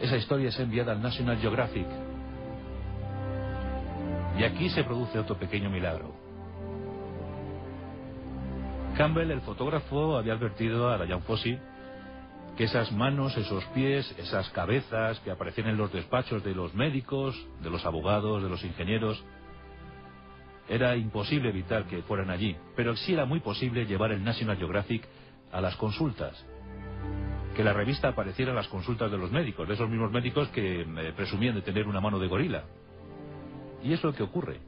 esa historia es enviada al National Geographic. Y aquí se produce otro pequeño milagro. Campbell, el fotógrafo, había advertido a Dian Fossey que esas manos, esos pies, esas cabezas que aparecían en los despachos de los médicos, de los abogados, de los ingenieros, era imposible evitar que fueran allí, pero sí era muy posible llevar el National Geographic a las consultas, que la revista apareciera en las consultas de los médicos, de esos mismos médicos que presumían de tener una mano de gorila. Y es lo que ocurre.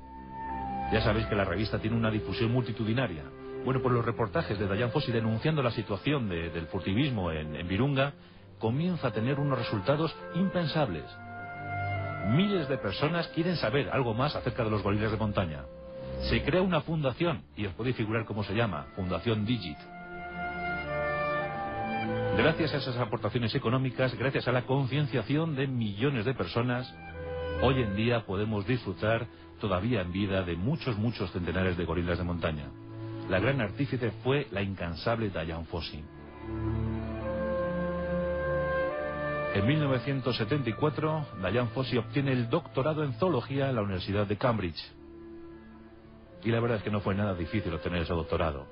Ya sabéis que la revista tiene una difusión multitudinaria. Bueno, pues los reportajes de Dian Fossey denunciando la situación del furtivismo en Virunga comienza a tener unos resultados impensables. Miles de personas quieren saber algo más acerca de los gorilas de montaña. Se crea una fundación, y os podéis figurar cómo se llama, Fundación Digit. Gracias a esas aportaciones económicas, gracias a la concienciación de millones de personas, hoy en día podemos disfrutar todavía en vida de muchos centenares de gorilas de montaña. La gran artífice fue la incansable Dian Fossey. En 1974, Dian Fossey obtiene el doctorado en zoología en la Universidad de Cambridge. Y la verdad es que no fue nada difícil obtener ese doctorado.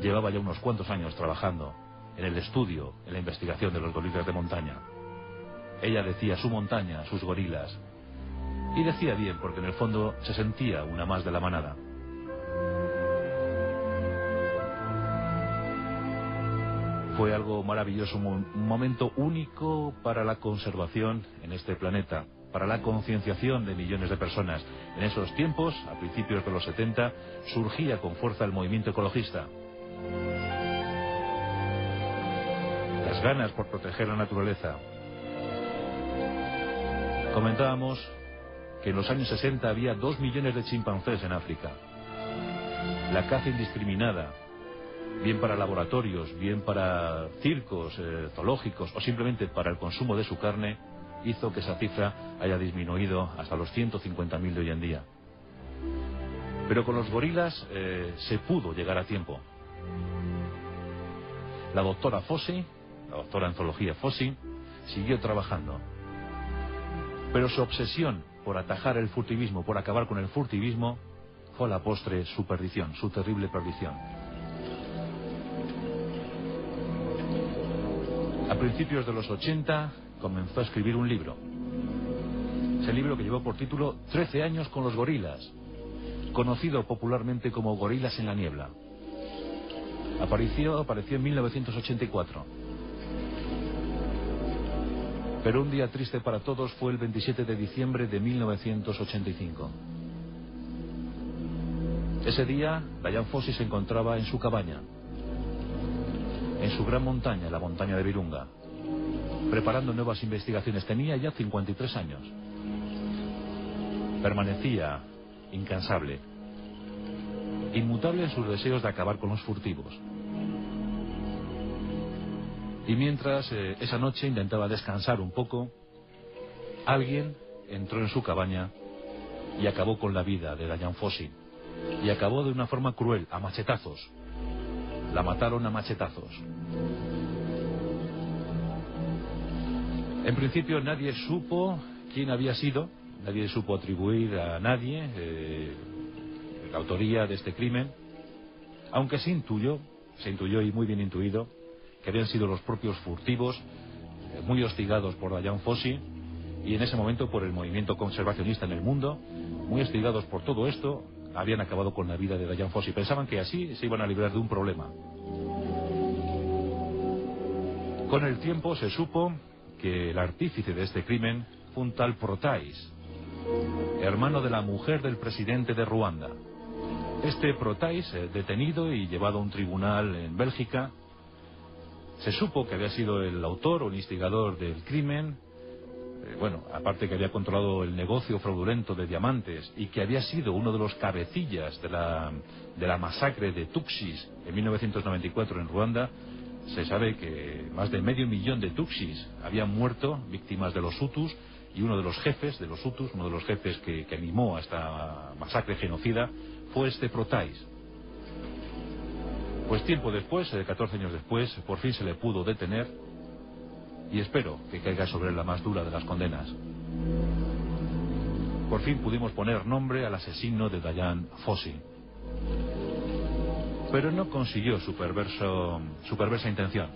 Llevaba ya unos cuantos años trabajando en el estudio, en la investigación de los gorilas de montaña. Ella decía su montaña, sus gorilas. Y decía bien, porque en el fondo se sentía una más de la manada. Fue algo maravilloso, un momento único para la conservación en este planeta, para la concienciación de millones de personas. En esos tiempos, a principios de los 70, surgía con fuerza el movimiento ecologista. Las ganas por proteger la naturaleza. Comentábamos que en los años 60 había 2 millones de chimpancés en África. La caza indiscriminada, bien para laboratorios, bien para circos zoológicos o simplemente para el consumo de su carne, hizo que esa cifra haya disminuido hasta los 150.000 de hoy en día. Pero con los gorilas se pudo llegar a tiempo. La doctora Fossey, la doctora en zoología Fossey, siguió trabajando. Pero su obsesión por atajar el furtivismo, por acabar con el furtivismo, fue a la postre su perdición, su terrible perdición. A principios de los 80 comenzó a escribir un libro. Ese libro que llevó por título 13 años con los gorilas, conocido popularmente como Gorilas en la niebla. Apareció en 1984. Pero un día triste para todos fue el 27 de diciembre de 1985. Ese día, Dian Fossey se encontraba en su cabaña, en su gran montaña, la montaña de Virunga, preparando nuevas investigaciones. Tenía ya 53 años. Permanecía incansable, inmutable en sus deseos de acabar con los furtivos. Y mientras esa noche intentaba descansar un poco, alguien entró en su cabaña y acabó con la vida de Dian Fossey. Y acabó de una forma cruel, a machetazos. La mataron a machetazos. En principio nadie supo quién había sido, nadie supo atribuir a nadie la autoría de este crimen, aunque se intuyó y muy bien intuido, que habían sido los propios furtivos, muy hostigados por Dian Fossey, y en ese momento por el movimiento conservacionista en el mundo, muy hostigados por todo esto, habían acabado con la vida de Dian Fossey. Pensaban que así se iban a librar de un problema. Con el tiempo se supo que el artífice de este crimen fue un tal Protais, hermano de la mujer del presidente de Ruanda. Este Protais, detenido y llevado a un tribunal en Bélgica, se supo que había sido el autor o el instigador del crimen. Aparte que había controlado el negocio fraudulento de diamantes y que había sido uno de los cabecillas de la masacre de Tutsis en 1994 en Ruanda. Se sabe que más de 500.000 de Tutsis habían muerto víctimas de los Hutus, y uno de los jefes de los Hutus, uno de los jefes que animó a esta masacre genocida, fue este Protais. Pues tiempo después, 14 años después, por fin se le pudo detener y espero que caiga sobre él la más dura de las condenas. Por fin pudimos poner nombre al asesino de Dian Fossey. Pero no consiguió su perversa intención.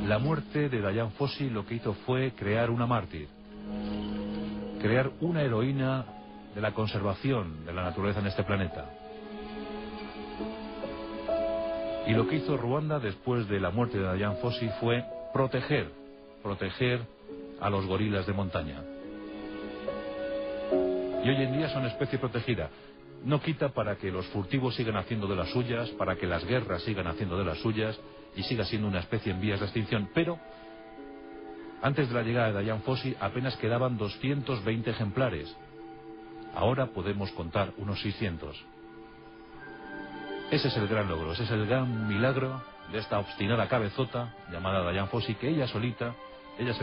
La muerte de Dian Fossey lo que hizo fue crear una mártir, crear una heroína de la conservación de la naturaleza en este planeta. Y lo que hizo Ruanda después de la muerte de Dian Fossey fue proteger a los gorilas de montaña. Y hoy en día son especie protegida. No quita para que los furtivos sigan haciendo de las suyas, para que las guerras sigan haciendo de las suyas y siga siendo una especie en vías de extinción. Pero antes de la llegada de Dian Fossey apenas quedaban 220 ejemplares. Ahora podemos contar unos 600. Ese es el gran logro, ese es el gran milagro de esta obstinada cabezota llamada Dian Fossey, que ella solita se las